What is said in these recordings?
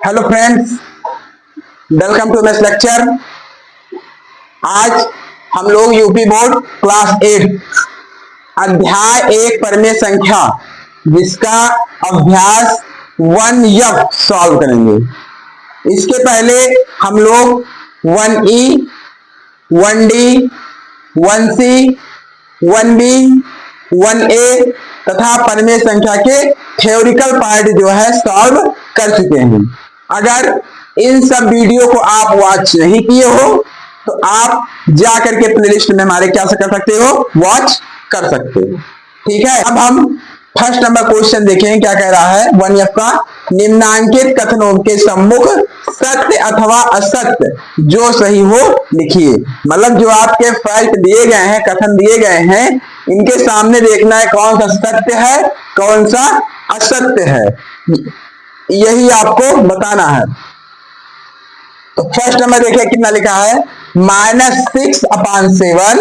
Hello friends, welcome to this lecture. आज हम लोग यूपी बोर्ड क्लास 8 अध्याय 1 परिमेय संख्या जिसका अभ्यास 1F सॉल्व करेंगे। इसके पहले हम लोग 1E, 1D, 1C, 1B, 1A तथा परिमेय संख्या के थ्योरिकल पार्ट जो है सॉल्व कर चुके हैं। अगर इन सब वीडियो को आप वॉच नहीं किए हो तो आप जा करके प्लेलिस्ट में हमारे क्या कर सकते हो, वॉच कर सकते हो। ठीक है, अब हम फर्स्ट नंबर क्वेश्चन देखें क्या कह रहा है 1F का। निम्नांकित कथनों के सम्मुख सत्य अथवा असत्य जो सही हो लिखिए। मतलब जो आपके फैक्ट दिए गए हैं, कथन दिए गए हैं, इनके सामने देखना है कौन सा सत्य है कौन सा असत्य है, यही आपको बताना है। तो फर्स्ट नंबर देखिए कितना लिखा है, -6/7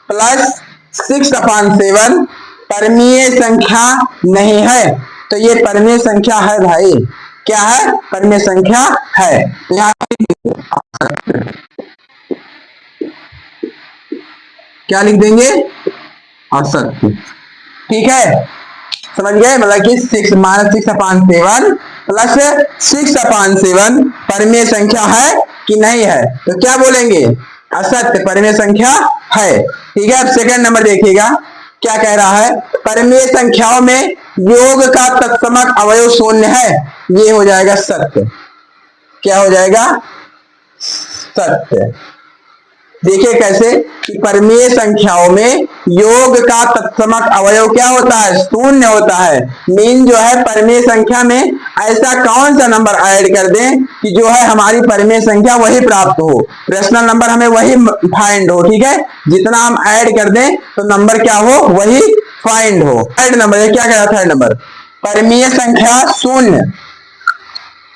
प्लस 6/7 परिमेय संख्या नहीं है। तो ये परिमेय संख्या है भाई, क्या है, परिमेय संख्या है। यहाँ क्या लिख देंगे, असत्य। ठीक है, समझ गए। मतलब कि 6/7 प्लस 6/7 परिमेय संख्या है कि नहीं है, तो क्या बोलेंगे, असत्य, परिमेय संख्या है। ठीक है, अब सेकंड नंबर देखिएगा क्या कह रहा है, परिमेय संख्याओं में योग का तत्समक अवयव शून्य है, ये हो जाएगा सत्य। क्या हो जाएगा, सत्य। देखिए कैसे कि परिमेय संख्याओं में योग का तत्समक अवयव क्या होता है, शून्य होता है। मीन जो है परिमेय संख्या में ऐसा कौन सा नंबर ऐड कर दें कि जो है हमारी परिमेय संख्या वही प्राप्त हो, रेशनल नंबर हमें वही फाइंड हो। ठीक है, जितना हम ऐड कर दें तो नंबर क्या हो, वही फाइंड हो। थर्ड नंबर क्या कह रहा है, थर्ड नंबर परिमेय संख्या शून्य।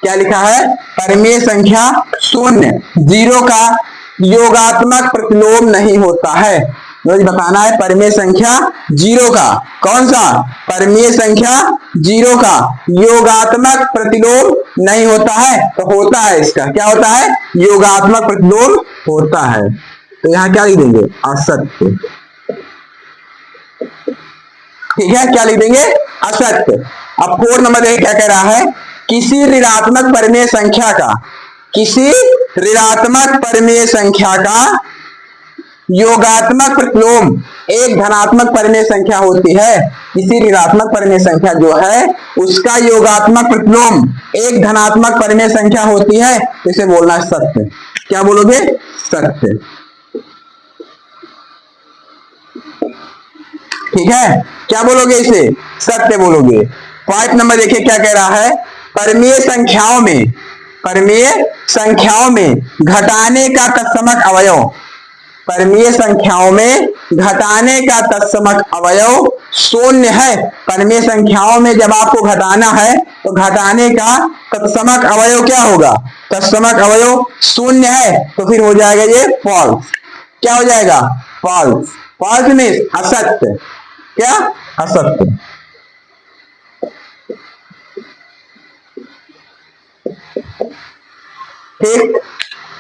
क्या लिखा है, परिमेय संख्या शून्य, जीरो का योगात्मक प्रतिलोम नहीं होता है। मुझे बताना है परिमेय संख्या जीरो का, कौन सा, परिमेय संख्या जीरो का योगात्मक प्रतिलोम नहीं होता है। तो होता है, इसका क्या होता है, योगात्मक प्रतिलोम होता है। तो यहाँ क्या लिख देंगे, असत्य। ठीक है, क्या लिख देंगे, असत्य। अब फोर्थ नंबर देखिए क्या कह रहा है, किसी ऋणात्मक परिमेय संख्या का, किसी ऋणात्मक परिमेय संख्या का योगात्मक प्रतिलोम एक धनात्मक परिमेय संख्या होती है। किसी ऋणात्मक परिमेय संख्या जो है उसका योगात्मक प्रतिलोम एक धनात्मक परिमेय संख्या होती है, तो इसे बोलना है सत्य। क्या बोलोगे, सत्य। ठीक है, क्या बोलोगे, इसे सत्य बोलोगे। पॉइंट नंबर देखिए क्या कह रहा है, परिमेय संख्याओं में, परिमेय संख्याओं में घटाने का तत्समक अवयव, परिमेय संख्याओं में घटाने का तत्समक अवयव शून्य है। परिमेय संख्याओं में जब आपको घटाना है तो घटाने का तत्समक अवयव क्या होगा, तत्समक अवयव शून्य है, तो फिर हो जाएगा ये फॉल्स। क्या हो जाएगा, फॉल्स। फॉल्स मीन्स असत्य। क्या, असत्य। ठीक,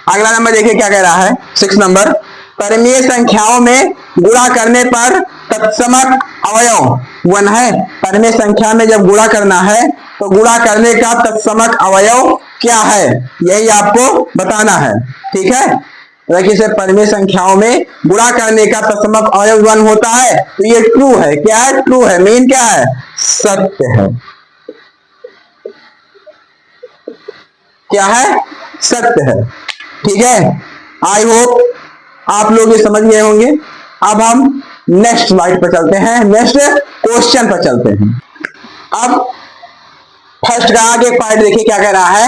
अगला नंबर देखिए क्या कह रहा है, 6 नंबर परिमेय संख्याओं में गुणा करने पर तत्समक अवयव 1 है। परिमेय संख्या में जब गुणा करना है तो गुणा करने का तत्समक अवयव क्या है, यही आपको बताना है। ठीक है, देखिए परिमेय संख्याओं में गुणा करने का तत्समक अवयव 1 होता है, तो ये ट्रू है। क्या है, ट्रू है, मीन क्या है, सत्य है। क्या है, सत्य है। ठीक है, आई होप आप लोग ये समझ गए होंगे। अब हम नेक्स्ट स्लाइड पर चलते हैं, नेक्स्ट क्वेश्चन पर चलते हैं। अब फर्स्ट का आगे पार्ट देखिए क्या कह रहा है,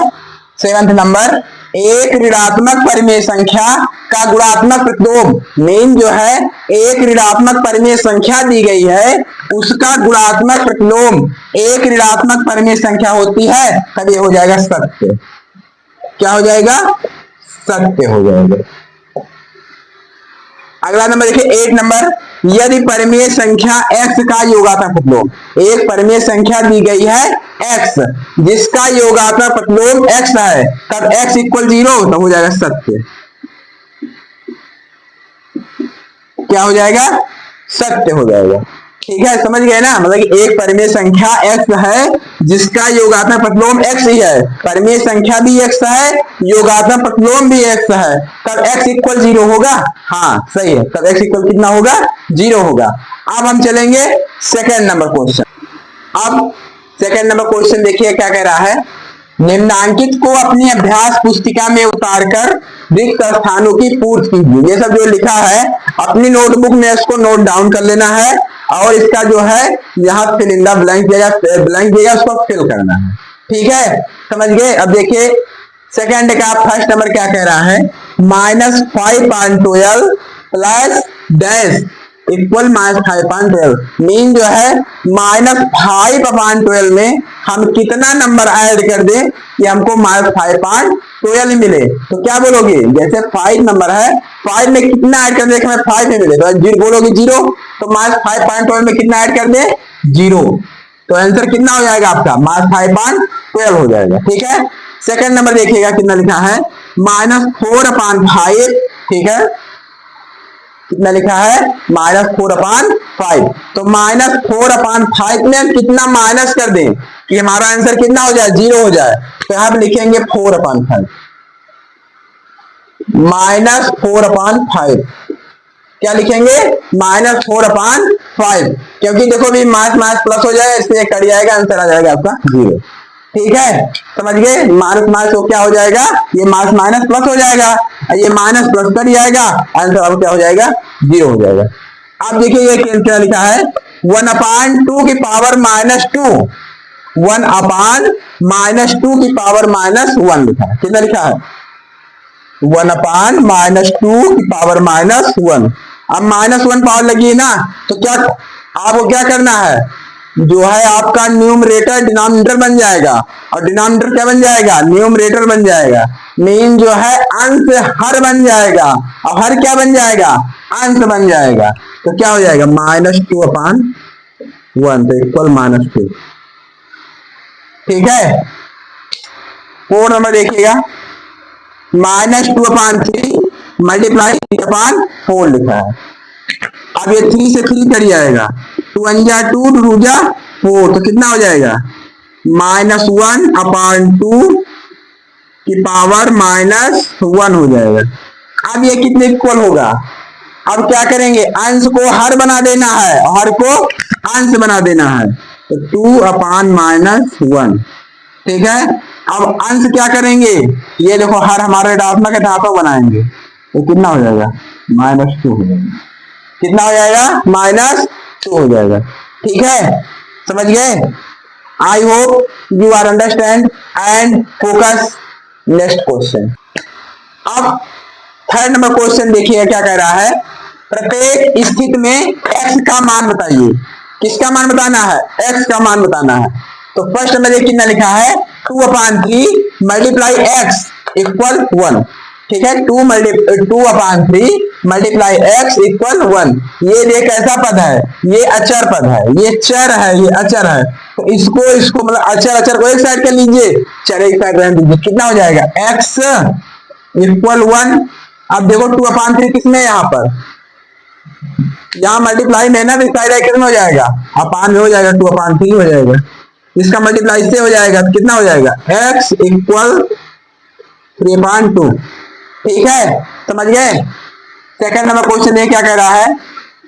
7th नंबर, एक ऋणात्मक परिमेय संख्या का गुणात्मक प्रतिलोम। मीन जो है एक ऋणात्मक परिमेय संख्या दी गई है, उसका गुणात्मक प्रतिलोम एक ऋणात्मक परिमेय संख्या होती है, तब ये हो जाएगा सत्य। क्या हो जाएगा, सत्य हो जाएगा। अगला नंबर देखिए 8 नंबर, यदि परिमेय संख्या x का योगात्मक प्रतिलोम, एक परिमेय संख्या दी गई है x जिसका योगात्मक प्रतिलोम x है, तब x इक्वल 0 तो हो जाएगा सत्य। क्या हो जाएगा? सत्य हो जाएगा। ठीक है, समझ गए ना, मतलब कि एक परिमेय संख्या x है जिसका योगात्मक प्रतिलोम x ही है, परिमेय संख्या भी x है, योगात्मक प्रतिलोम भी x है, तब x इक्वल 0 होगा। हाँ सही है, तब x इक्वल कितना होगा? 0 होगा। अब हम चलेंगे सेकेंड नंबर क्वेश्चन। अब सेकेंड नंबर क्वेश्चन देखिए क्या कह रहा है, निम्नांकित को अपनी अभ्यास पुस्तिका में उतारकर रिक्त स्थानों की पूर्ति कीजिए। ये सब जो लिखा है अपनी नोटबुक में इसको नोट डाउन कर लेना है और इसका जो है यहाँ फिल इन द ब्लैंक दिया उसको फिल करना है। ठीक है, समझ गए। अब देखिए सेकंड का फर्स्ट नंबर क्या कह रहा है, -5.12 प्लस डैश इक्वल -5.12 मीन जो है -5/12 में हम कितना नंबर ऐड कर दें कि हमको -5.12 मिले। तो क्या बोलोगे, जैसे 5 नंबर है, 5 में कितना ऐड कर दे हमें 5 में मिले, तो बोलोगे 0, तो -5.12 में कितना ऐड कर दे 0, तो आंसर कितना हो जाएगा आपका -5.12 हो जाएगा। ठीक है, सेकंड नंबर देखिएगा कितना लिखा है, -4/5। ठीक है, कितना लिखा है -4/5, तो -4/5 में हम कितना माइनस कर दें कि हमारा आंसर कितना हो जाए 0 हो जाए, तो यहां पर लिखेंगे 4/5 -4/5। क्या लिखेंगे -4/5, क्योंकि देखो भी माइनस प्लस हो जाएगा, इसलिए कट जाएगा, आंसर आ जाएगा आपका 0। ठीक है, समझ गए, माइनस तो क्या हो जाएगा, ये माइनस प्लस हो जाएगा, ये माइनस प्लस कट जाएगा, आंसर अब क्या हो जाएगा 0 हो जाएगा। अब देखिए ये क्या लिखा है, 1/2 की पावर -2, 1/-2 की पावर -1 लिखा है। कितना लिखा है 1/-2 की पावर -1। अब -1 पावर लगी है ना, तो क्या आपको क्या करना है, जो है आपका न्यूमरेटर डिनोमिनेटर बन जाएगा, और डिनोमिनेटर क्या बन जाएगा, न्यूमरेटर बन जाएगा, मीन जो है अंश हर बन जाएगा, और हर क्या बन जाएगा, अंश बन जाएगा, तो क्या हो जाएगा -2/1 तो इक्वल -2। ठीक है, 4 नंबर देखिएगा, -2/3 मल्टीप्लाई 3/4 लिखा है। अब ये 3 से 3 कट जाएगा, 2 1 जा 2 2 जा 4, तो कितना हो जाएगा -1/2 की पावर -1 हो जाएगा। अब ये कितने इक्वल होगा, अब क्या करेंगे, अंश को हर बना देना है, हर को अंश बना देना है, तो 2/-1। ठीक है, अब अंश क्या करेंगे, ये देखो हर हमारे ऋणात्मक है, धातु बनाएंगे, तो कितना हो जाएगा -2 हो जाएगा। कितना हो जाएगा -2 हो जाएगा। ठीक है, समझ गए। I hope you are understand and focus. Next question. अब थर्ड नंबर क्वेश्चन देखिए क्या कह रहा है, प्रत्येक स्थिति में x का मान बताइए। किसका मान बताना है, x का मान बताना है। तो फर्स्ट नंबर देखिए कितना लिखा है, 2/3 मल्टीप्लाई x इक्वल 1। ठीक है, 2/3 मल्टीप्लाई x इक्वल 1। ये देख कैसा पद है, ये अचर पद है, ये चर है, ये अचर है, तो इसको मतलब अचर को एक साइड कर लीजिए, चर एक साइड रहने दीजिए, कितना हो जाएगा x इक्वल 1। अब देखो 2/3 किसमें, यहाँ पर यहाँ मल्टीप्लाई में ना, तो साइड कितना हो जाएगा, अपान में हो जाएगा, 2/3 हो जाएगा, इसका मल्टीप्लाई से हो जाएगा, तो कितना हो जाएगा x इक्वल 3/2। ठीक है, समझ गए। सेकंड नंबर क्वेश्चन ये क्या कह रहा है,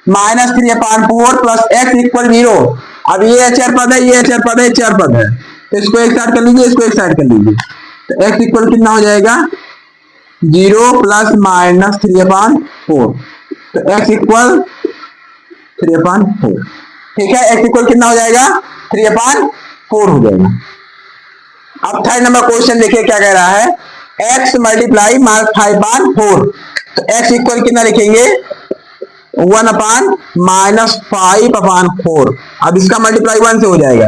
-3/4 प्लस x इक्वल 0। अब ये अचर पद है, ये अचर पद है, चर पद है, तो इसको एक साइड कर लीजिए, इसको एक साइड कर लीजिए, तो x इक्वल कितना हो जाएगा 0 प्लस -3/4, तो x इक्वल 3/4। ठीक है, x इक्वल कितना हो जाएगा 3/4 हो जाएगा। अब थर्ड नंबर क्वेश्चन देखिए क्या कह रहा है, x मल्टीप्लाई -5/4, तो x इक्वल कितना लिखेंगे 1/-5/4। अब इसका मल्टीप्लाई 1 से हो जाएगा,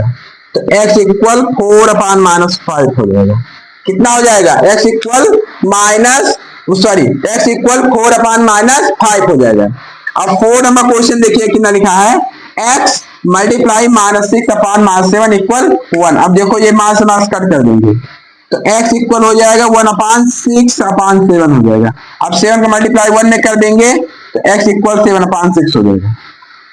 तो x इक्वल 4/-5 हो जाएगा। कितना हो जाएगा x equal sorry x equal 4 upon minus 5 हो जाएगा। अब 4 नंबर क्वेश्चन देखिए कितना लिखा है, x multiply minus 6 upon minus 7 equal 1। अब देखो ये माइनस माइनस कट कर देंगे तो x इक्वल हो जाएगा 1 अपान 6 अपान 7 हो जाएगा। अब 7 का मल्टीप्लाई 1 में कर देंगे तो x इक्वल 7 अपान 6 हो जाएगा।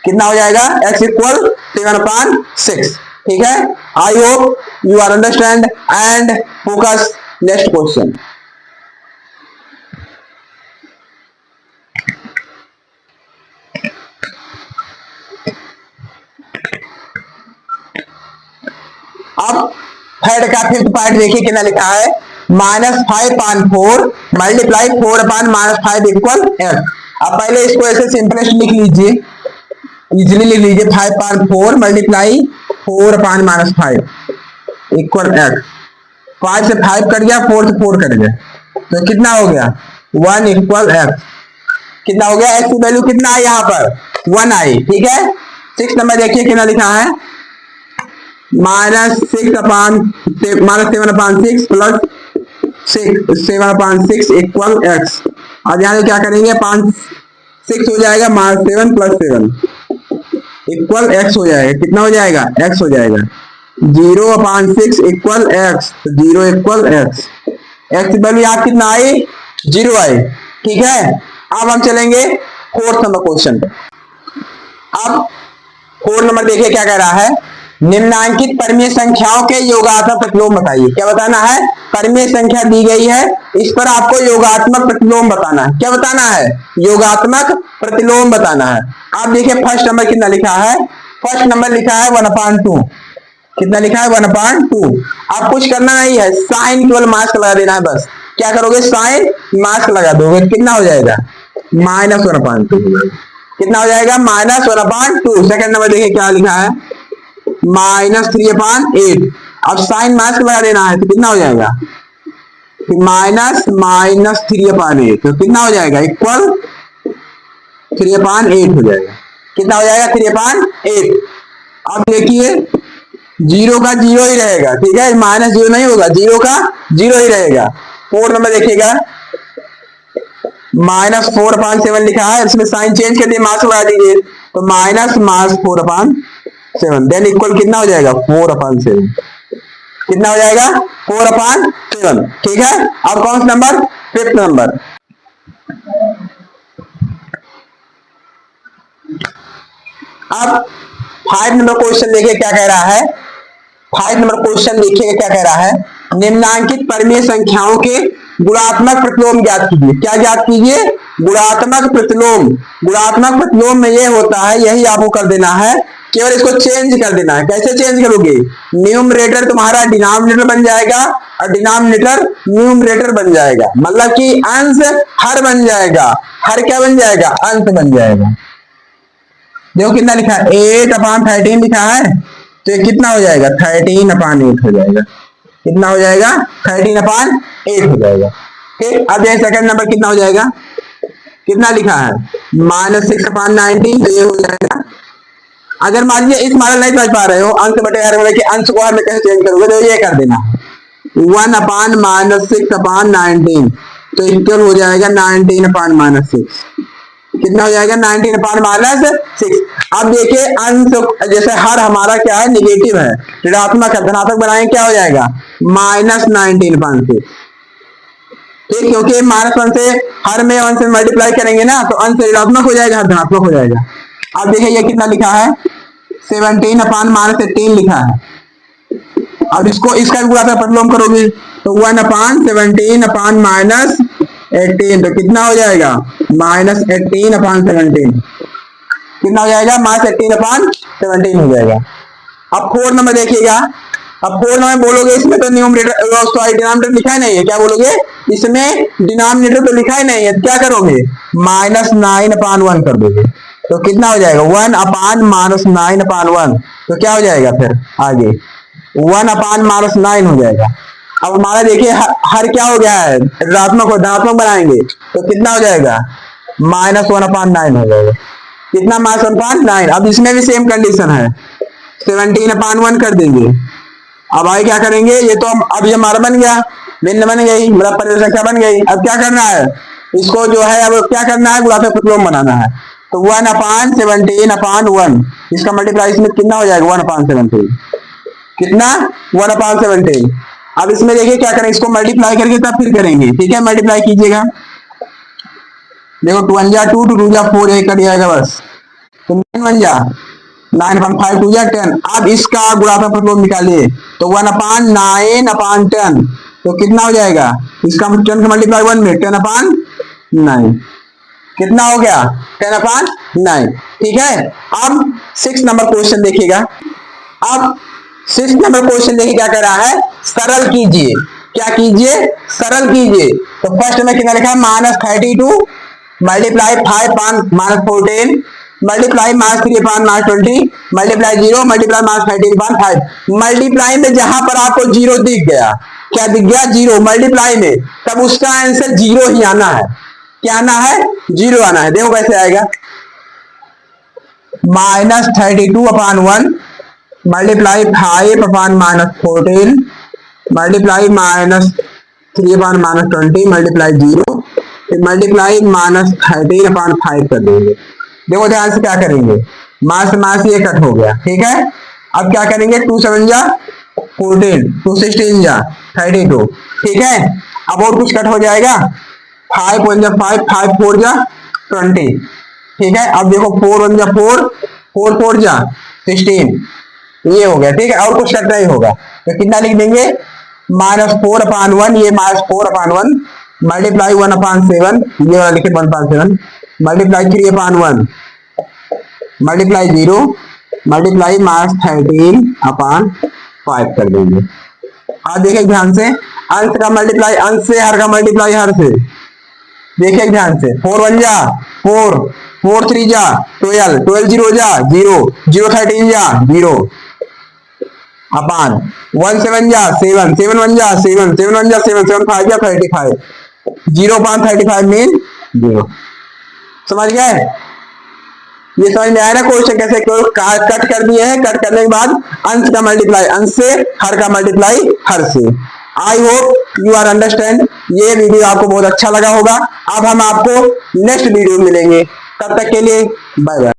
कितना हो जाएगा, x इक्वल 7 अपान 6। ठीक है, I hope you are understand and focus. Next question, अब थर्ड का फिफ्थ पार्ट देखिए कितना लिखा है, -5 upon 4 multiply 4 upon -5 equal x। अब पहले इसको ऐसे सिंपलेस्ट लिख लीजिए, इजिली लिख लीजिए, 5 upon 4 multiply 4 upon -5 equal x। 5 से 5 कट गया, 4 से 4 कट गया, तो कितना हो गया 1 इक्वल x। कितना हो गया, x की वैल्यू कितना है यहाँ पर 1 आई। ठीक है, 6 नंबर देखिए कितना लिखा है, -7 अपान 6 प्लस 7 अपान 6 इक्वल x। अब यहाँ क्या करेंगे, 6 हो जाएगा -7 प्लस 7 इक्वल x हो जाएगा। कितना हो जाएगा, x हो जाएगा। 0 अपान 6 equal x, 0 equal x। x की वैल्यू यहाँ कितना आई, 0 आई। ठीक है, अब हम चलेंगे 4th नंबर क्वेश्चन पे। अब 4 नंबर देखिए क्या कह रहा है, निम्नांकित परमीय संख्याओं के योगात्मक प्रतिलोम बताइए। क्या बताना है, परमीय संख्या दी गई है, इस पर आपको योगात्मक प्रतिलोम बताना है। क्या बताना है, योगात्मक प्रतिलोम बताना है। आप देखिए फर्स्ट नंबर कितना लिखा है, फर्स्ट नंबर लिखा है 1/2। कितना लिखा है 1/2। आप कुछ करना नहीं है, साइन केवल मास्क लगा देना है बस। क्या करोगे, साइन मास्क लगा दोगे, कितना हो जाएगा -1/2। कितना हो जाएगा, -1/2। सेकंड नंबर देखिए क्या लिखा है, -3/8। अब साइन मास्क लगा देना है तो कितना हो जाएगा, -3/8। तो कितना हो जाएगा, इक्वल 3/8 हो जाएगा। कितना हो जाएगा, 3/8। अब देखिए 0 का 0 ही रहेगा। ठीक है, -0 नहीं होगा, 0 का 0 ही रहेगा। 4 नंबर देखिएगा, -4/7 लिखा है, इसमें साइन चेंज कर दिए, मास्क लगा दीजिए, तो -4/7 देन इक्वल कितना हो जाएगा, 4/7। कितना हो जाएगा, 4/7। ठीक है, अब कौन सा नंबर, 5th नंबर। अब 5 नंबर क्वेश्चन देखिए क्या कह रहा है, 5 नंबर क्वेश्चन देखिए क्या कह रहा है, निम्नांकित परमीय संख्याओं के गुणात्मक प्रतिलोम ज्ञात कीजिए। क्या ज्ञात कीजिए, गुणात्मक प्रतिलोम। गुणात्मक प्रतिलोम में ये होता है, यही आपको कर देना है, केवल इसको चेंज कर देना है। कैसे चेंज करोगे, न्यूमरेटर तुम्हारा डिनोमिनेटर बन जाएगा और डिनोमिनेटर न्यूमरेटर बन जाएगा, मतलब कि अंश हर बन जाएगा। हर क्या बन जाएगा, अंश बन जाएगा। देखो कितना लिखा है, 8/13 लिखा है, तो ये कितना हो जाएगा, 13/8 हो जाएगा। कितना हो जाएगा, 13/8 हो जाएगा। ठीक, अब ये सेकंड नंबर कितना हो जाएगा, कितना लिखा है, -6/19, तो ये हो जाएगा। अगर मान लीजिए इस मॉडल नहीं समझ पा रहे हो, अंश बटे हर में, अंश को हर में कैसे चेंज करोगे, तो ये कर देना 1/-6/19, तो इक्वल हो जाएगा 19/-6। कितना हो जाएगा, 19/-6। अब देखिए अंश, जैसे हर हमारा क्या है, निगेटिव है, ऋणात्मक है, धनात्मक बनाएंगे क्या हो जाएगा, -19/6। ठीक, क्योंकि -1 से हर में 1 से मल्टीप्लाई करेंगे ना, तो अंश ऋणात्मक हो जाएगा, धनात्मक हो जाएगा। अब देखिए ये कितना लिखा है, 17/-18 लिखा है। अब इसको इसका भी गुणात्मक प्रतिलोम करोगे तो 1/17/-18, तो कितना हो जाएगा, -18/17। कितना हो जाएगा, -18/17 हो जाएगा। अब 4 नंबर देखिएगा, अब 4 नंबर बोलोगे, इसमें तो न्यूमरेटर सॉरी डिनोमिनेटर लिखा ही नहीं है। क्या बोलोगे, इसमें डिनोमिनेटर तो लिखा ही नहीं है, क्या करोगे, -9/1 कर दोगे, तो कितना हो जाएगा, 1/-9/1। तो क्या हो जाएगा फिर आगे, 1/-9 हो जाएगा। अब हमारा देखिए हर क्या हो गया है, ऋणात्मक और धनात्मक बनाएंगे, तो कितना हो जाएगा, -1/9 हो जाएगा। कितना, -1/9। अब इसमें भी सेम कंडीशन है, 17/1 कर देंगे, अब आगे क्या करेंगे, ये तो अब ये हमारा बन गया, भिन्न बन गई, मतलब परिमेय संख्या बन गई। अब क्या करना है, इसको जो है अब क्या करना है, गुणात्मक प्रतिलोम बनाना है। तो 1/17/1, इसका मल्टीप्लाई इसमें कितना हो जाएगा, 1/17, कितना 1/17। अब इसमें देखिए क्या करें, इसको मल्टीप्लाई करके तब फिर करेंगे, ठीक है। मल्टीप्लाई कीजिएगा, देखो 2 1 जा 2, 2 2 जा 4, यही कट जाएगा बस। तो 9 1 जा 9/5, 2 जा 10। अब इसका गुणात्मक प्रतिलोम निकालिए, तो 1/9/10, तो कितना हो जाएगा, इसका 10 का मल्टीप्लाई 1 में 10/9, कितना हो गया 10/9, ठीक है। अब 6 नंबर क्वेश्चन देखिएगा। अब 6 नंबर क्वेश्चन देखिए क्या कर रहा है, सरल कीजिए, क्या कीजिए, सरल कीजिए। तो फर्स्ट में कितना लिखा है, -32 multiply 5/-14 multiply -3/-20 multiply 0 multiply -13/5। Multiply में जहां पर आपको 0 दिख गया, क्या दिख गया, 0 मल्टीप्लाई में, तब उसका आंसर 0 ही आना है। क्या आना है, 0 आना है। देखो कैसे आएगा, -32/1 मल्टीप्लाई 5/-14 मल्टीप्लाई -3/-20 मल्टीप्लाई 0 मल्टीप्लाई -13/5 कर देंगे। देखो ध्यान से क्या करेंगे, मास मास ये कट हो गया, ठीक है। अब क्या करेंगे, 2 7 जा 14, 2 16 जा 32, ठीक है। अब और कुछ कट हो जाएगा, 5 1 जा 5, 5 4 जा 20, ठीक है। अब देखो 4 1 जा 4, 4 4 जा 16, ये हो गया, ठीक है। और कुछ कट नहीं होगा, तो कितना लिख देंगे, -4/1, ये -4/1 मल्टीप्लाई 1/7, ये वाला लिखे 1/7 मल्टीप्लाई 3/1 मल्टीप्लाई 0 मल्टीप्लाई -13/5 कर देंगे। अब देखिए ध्यान से, अंश का मल्टीप्लाई अंश से, हर का मल्टीप्लाई हर से, देखिए ध्यान से, 4 1 जा 4, 4 3 जा 12, 12 0 जा 0, 0 13 जा 0 अपान 1 7 जा 7, 7 1 जा 7, 7 1 जा 7, 7 5 जा 35, 0/35 मीन 0। समझ गए, ये समझ में आया ना क्वेश्चन कैसे कट कर दिए हैं। कट करने के बाद अंश का मल्टीप्लाई अंश से, हर का मल्टीप्लाई हर से। I hope you are understand. ये वीडियो आपको बहुत अच्छा लगा होगा। अब हम आपको नेक्स्ट वीडियो मिलेंगे, तब तक के लिए बाय बाय।